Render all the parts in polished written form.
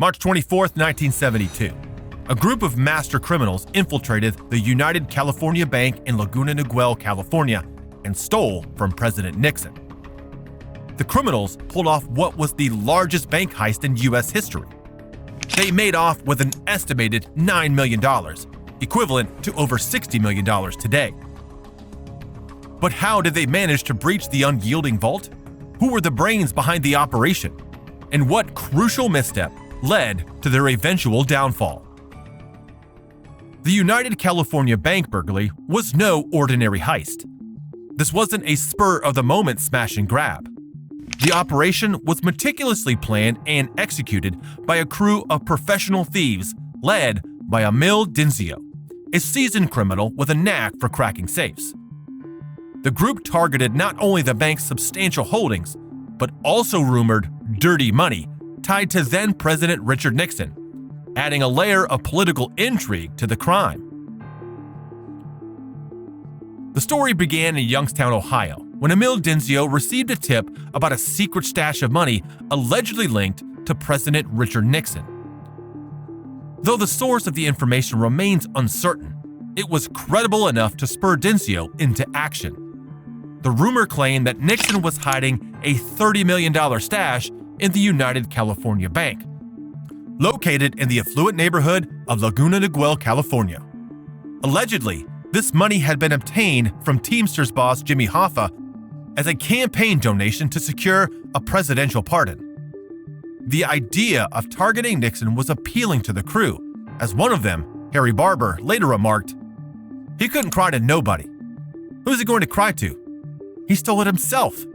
March 24, 1972. A group of master criminals infiltrated the United California Bank in Laguna Niguel, California, and stole from President Nixon. The criminals pulled off what was the largest bank heist in U.S. history. They made off with an estimated $9 million, equivalent to over $60 million today. But how did they manage to breach the unyielding vault? Who were the brains behind the operation? And what crucial misstep led to their eventual downfall? The United California Bank burglary was no ordinary heist. This wasn't a spur-of-the-moment smash and grab. The operation was meticulously planned and executed by a crew of professional thieves led by Amil Dinso, a seasoned criminal with a knack for cracking safes. The group targeted not only the bank's substantial holdings, but also rumored dirty money tied to then-President Richard Nixon, adding a layer of political intrigue to the crime. The story began in Youngstown, Ohio, when Amil Dinso received a tip about a secret stash of money allegedly linked to President Richard Nixon. Though the source of the information remains uncertain, it was credible enough to spur Dinso into action. The rumor claimed that Nixon was hiding a $30 million stash in the United California Bank, located in the affluent neighborhood of Laguna Niguel, California. Allegedly, this money had been obtained from Teamsters boss Jimmy Hoffa as a campaign donation to secure a presidential pardon. The idea of targeting Nixon was appealing to the crew, as one of them, Harry Barber, later remarked, "He couldn't cry to nobody. Who's he going to cry to? He stole it himself."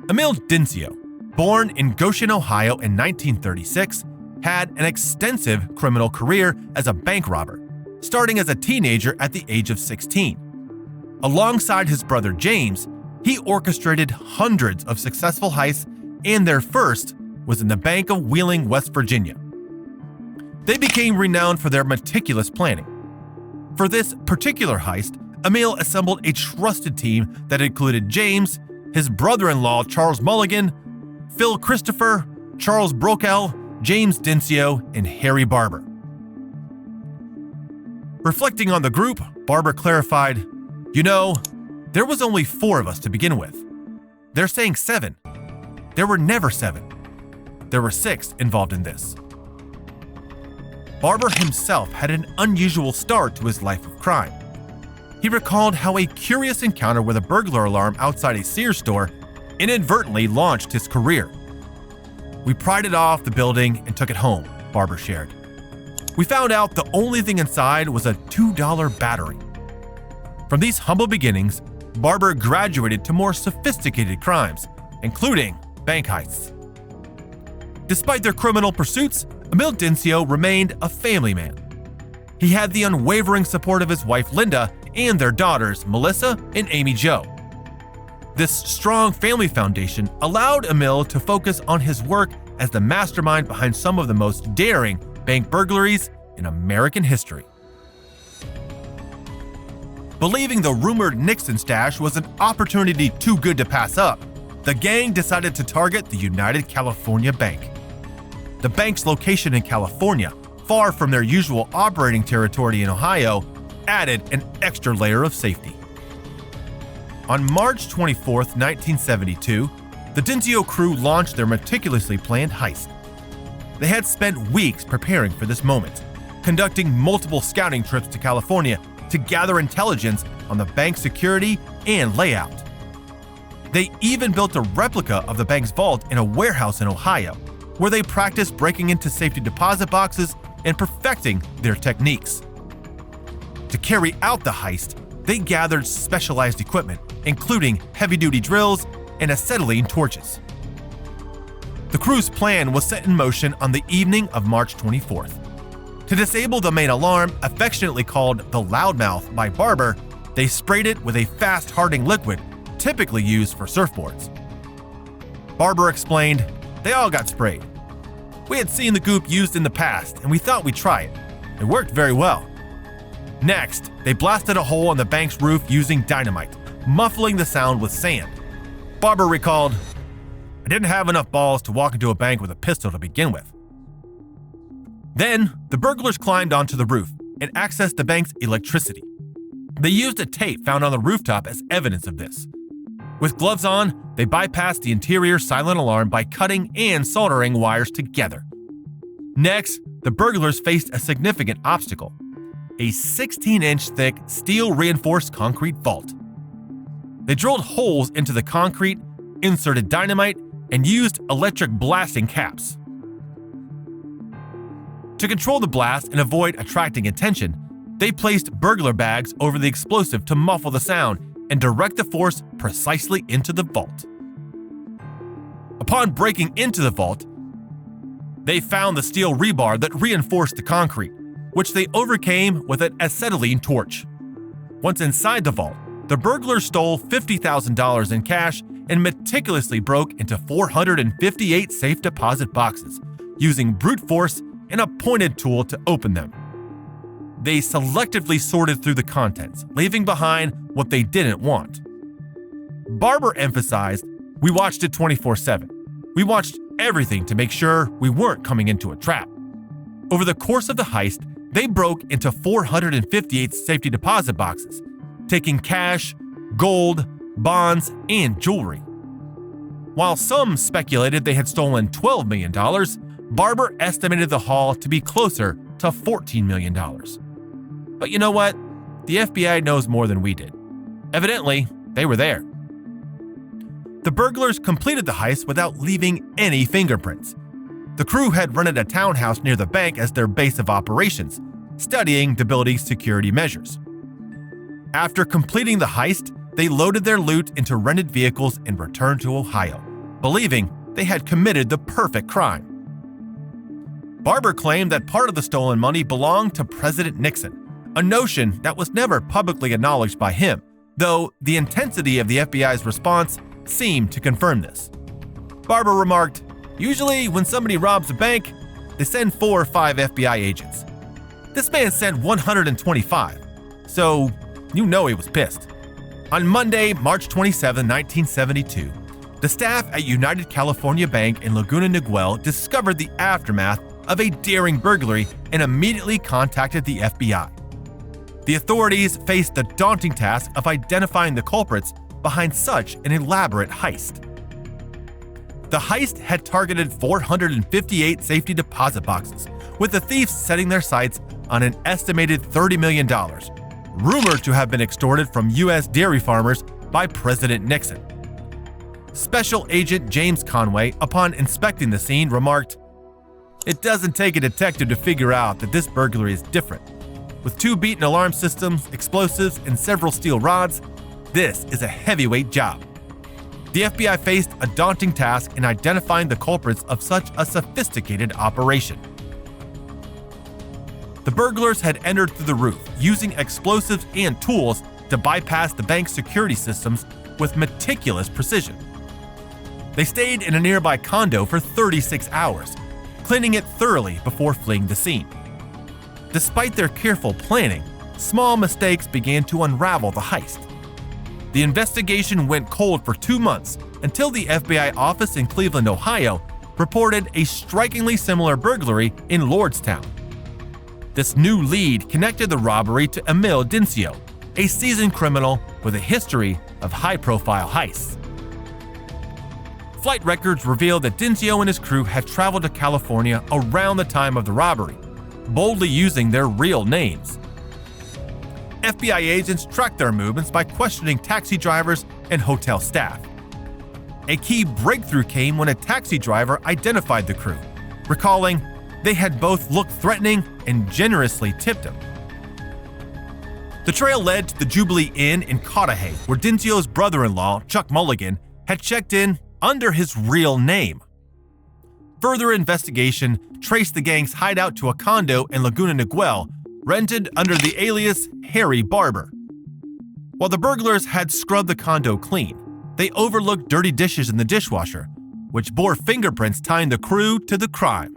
Amil Dinso, born in Goshen, Ohio in 1936, had an extensive criminal career as a bank robber, starting as a teenager at the age of 16. Alongside his brother James, he orchestrated hundreds of successful heists, and their first was in the Bank of Wheeling, West Virginia. They became renowned for their meticulous planning. For this particular heist, Amil assembled a trusted team that included James, his brother-in-law Charles Mulligan, Phil Christopher, Charles Breakout, James Dinso, and Harry Barber. Reflecting on the group, Barber clarified, there was only 4 of us to begin with. They're saying 7. There were never 7. There were 6 involved in this." Barber himself had an unusual start to his life of crime. He recalled how a curious encounter with a burglar alarm outside a Sears store inadvertently launched his career. "We pried it off the building and took it home," Barber shared. "We found out the only thing inside was a $2 battery." From these humble beginnings, Barber graduated to more sophisticated crimes, including bank heists. Despite their criminal pursuits, Amil Dinso remained a family man. He had the unwavering support of his wife Linda and their daughters Melissa and Amy Jo. This strong family foundation allowed Amil to focus on his work as the mastermind behind some of the most daring bank burglaries in American history. Believing the rumored Nixon stash was an opportunity too good to pass up, the gang decided to target the United California Bank. The bank's location in California, far from their usual operating territory in Ohio, added an extra layer of safety. On March 24, 1972, the Dinso crew launched their meticulously planned heist. They had spent weeks preparing for this moment, conducting multiple scouting trips to California to gather intelligence on the bank's security and layout. They even built a replica of the bank's vault in a warehouse in Ohio, where they practiced breaking into safety deposit boxes and perfecting their techniques. To carry out the heist, they gathered specialized equipment, including heavy-duty drills and acetylene torches. The crew's plan was set in motion on the evening of March 24th. To disable the main alarm, affectionately called the loudmouth by Barber, they sprayed it with a fast-hardening liquid typically used for surfboards. Barber explained, "They all got sprayed. We had seen the goop used in the past, and we thought we'd try it. It worked very well." Next, they blasted a hole in the bank's roof using dynamite, muffling the sound with sand. Barber recalled, "I didn't have enough balls to walk into a bank with a pistol to begin with. Then, the burglars climbed onto the roof and accessed the bank's electricity. They used a tape found on the rooftop as evidence of this. With gloves on, they bypassed the interior silent alarm by cutting and soldering wires together. Next, the burglars faced a significant obstacle: a 16-inch thick steel-reinforced concrete vault. They drilled holes into the concrete, inserted dynamite, and used electric blasting caps. To control the blast and avoid attracting attention, they placed burglar bags over the explosive to muffle the sound and direct the force precisely into the vault. Upon breaking into the vault, they found the steel rebar that reinforced the concrete, which they overcame with an acetylene torch. Once inside the vault, the burglars stole $50,000 in cash and meticulously broke into 458 safe deposit boxes, using brute force and a pointed tool to open them. They selectively sorted through the contents, leaving behind what they didn't want. Barber emphasized, "We watched it 24/7. We watched everything to make sure we weren't coming into a trap." Over the course of the heist, they broke into 458 safety deposit boxes, taking cash, gold, bonds, and jewelry. While some speculated they had stolen $12 million, Barber estimated the haul to be closer to $14 million. But you know what? The FBI knows more than we did. Evidently, they were there. The burglars completed the heist without leaving any fingerprints. The crew had rented a townhouse near the bank as their base of operations, studying the building's security measures. After completing the heist, they loaded their loot into rented vehicles and returned to Ohio, believing they had committed the perfect crime. Barber claimed that part of the stolen money belonged to President Nixon, a notion that was never publicly acknowledged by him, though the intensity of the FBI's response seemed to confirm this. Barber remarked, "Usually when somebody robs a bank, they send 4 or 5 FBI agents. This man sent 125, so you know he was pissed." On Monday, March 27, 1972, the staff at United California Bank in Laguna Niguel discovered the aftermath of a daring burglary and immediately contacted the FBI. The authorities faced the daunting task of identifying the culprits behind such an elaborate heist. The heist had targeted 458 safety deposit boxes, with the thieves setting their sights on an estimated $30 million, rumored to have been extorted from U.S. dairy farmers by President Nixon. Special Agent James Conway, upon inspecting the scene, remarked, "It doesn't take a detective to figure out that this burglary is different. With 2 beaten alarm systems, explosives, and several steel rods, this is a heavyweight job." The FBI faced a daunting task in identifying the culprits of such a sophisticated operation. The burglars had entered through the roof, using explosives and tools to bypass the bank's security systems with meticulous precision. They stayed in a nearby condo for 36 hours, cleaning it thoroughly before fleeing the scene. Despite their careful planning, small mistakes began to unravel the heist. The investigation went cold for 2 months until the FBI office in Cleveland, Ohio, reported a strikingly similar burglary in Lordstown. This new lead connected the robbery to Amil Dinso, a seasoned criminal with a history of high-profile heists. Flight records reveal that Dinso and his crew had traveled to California around the time of the robbery, boldly using their real names. FBI agents tracked their movements by questioning taxi drivers and hotel staff. A key breakthrough came when a taxi driver identified the crew, recalling they had both looked threatening and generously tipped him. The trail led to the Jubilee Inn in Cudahy, where Dinso's brother-in-law, Chuck Mulligan, had checked in under his real name. Further investigation traced the gang's hideout to a condo in Laguna Niguel, rented under the alias Harry Barber. While the burglars had scrubbed the condo clean, they overlooked dirty dishes in the dishwasher, which bore fingerprints tying the crew to the crime.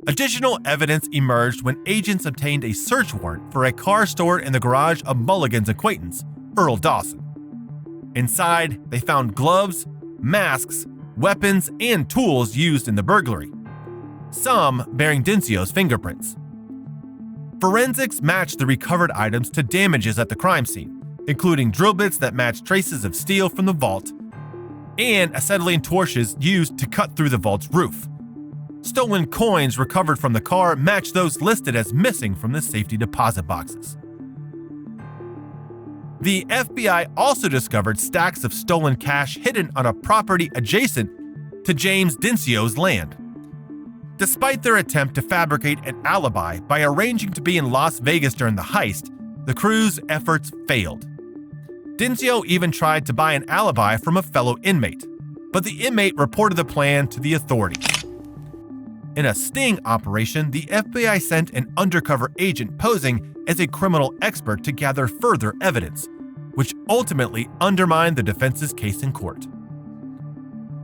Additional evidence emerged when agents obtained a search warrant for a car stored in the garage of Mulligan's acquaintance, Earl Dawson. Inside, they found gloves, masks, weapons, and tools used in the burglary. some bearing Dinso's fingerprints. Forensics matched the recovered items to damages at the crime scene, including drill bits that matched traces of steel from the vault and acetylene torches used to cut through the vault's roof. Stolen coins recovered from the car matched those listed as missing from the safety deposit boxes. The FBI also discovered stacks of stolen cash hidden on a property adjacent to James Dinso's land. Despite their attempt to fabricate an alibi by arranging to be in Las Vegas during the heist, the crew's efforts failed. Dinso even tried to buy an alibi from a fellow inmate, but the inmate reported the plan to the authorities. In a sting operation, the FBI sent an undercover agent posing as a criminal expert to gather further evidence, which ultimately undermined the defense's case in court.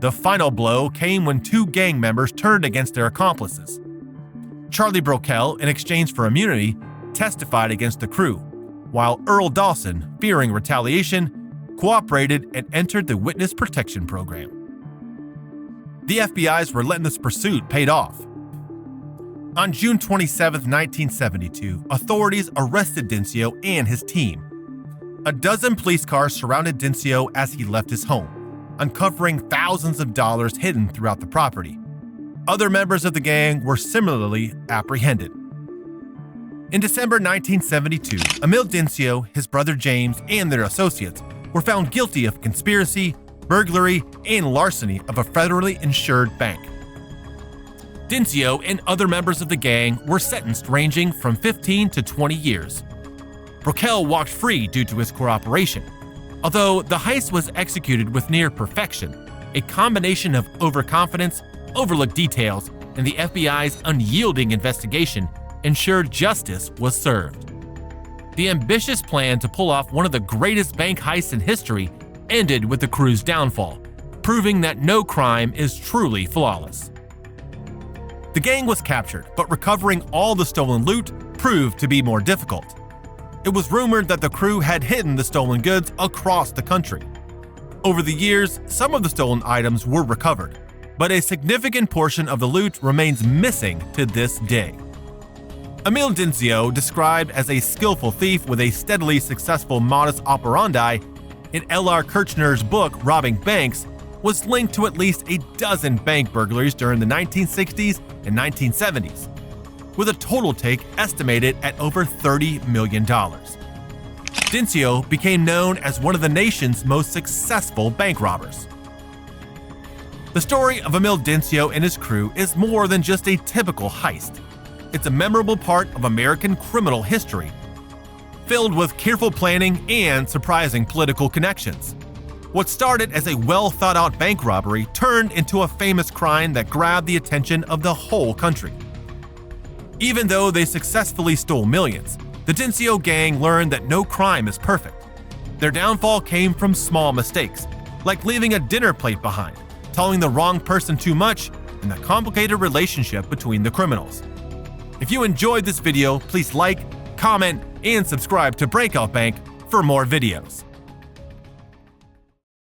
The final blow came when two gang members turned against their accomplices. Charlie Breakout, in exchange for immunity, testified against the crew, while Earl Dawson, fearing retaliation, cooperated and entered the witness protection program. The FBI's relentless pursuit paid off. On June 27, 1972, authorities arrested Dinso and his team. A dozen police cars surrounded Dinso as he left his home, uncovering thousands of dollars hidden throughout the property. Other members of the gang were similarly apprehended. In December 1972, Amil Dinso, his brother James, and their associates were found guilty of conspiracy, burglary, and larceny of a federally insured bank. Dinso and other members of the gang were sentenced ranging from 15 to 20 years. Breakout walked free due to his cooperation. Although the heist was executed with near perfection, a combination of overconfidence, overlooked details, and the FBI's unyielding investigation ensured justice was served. The ambitious plan to pull off one of the greatest bank heists in history ended with the crew's downfall, proving that no crime is truly flawless. The gang was captured, but recovering all the stolen loot proved to be more difficult. It was rumored that the crew had hidden the stolen goods across the country. Over the years, some of the stolen items were recovered, but a significant portion of the loot remains missing to this day. Amil Dinso, described as a skillful thief with a steadily successful modus operandi, in L.R. Kirchner's book Robbing Banks, was linked to at least a dozen bank burglaries during the 1960s and 1970s, with a total take estimated at over $30 million. Dinso became known as one of the nation's most successful bank robbers. The story of Amil Dinso and his crew is more than just a typical heist. It's a memorable part of American criminal history, filled with careful planning and surprising political connections. What started as a well-thought-out bank robbery turned into a famous crime that grabbed the attention of the whole country. Even though they successfully stole millions, the Dinso gang learned that no crime is perfect. Their downfall came from small mistakes, like leaving a dinner plate behind, telling the wrong person too much, and the complicated relationship between the criminals. If you enjoyed this video, please like, comment, and subscribe to Breakout Bank for more videos.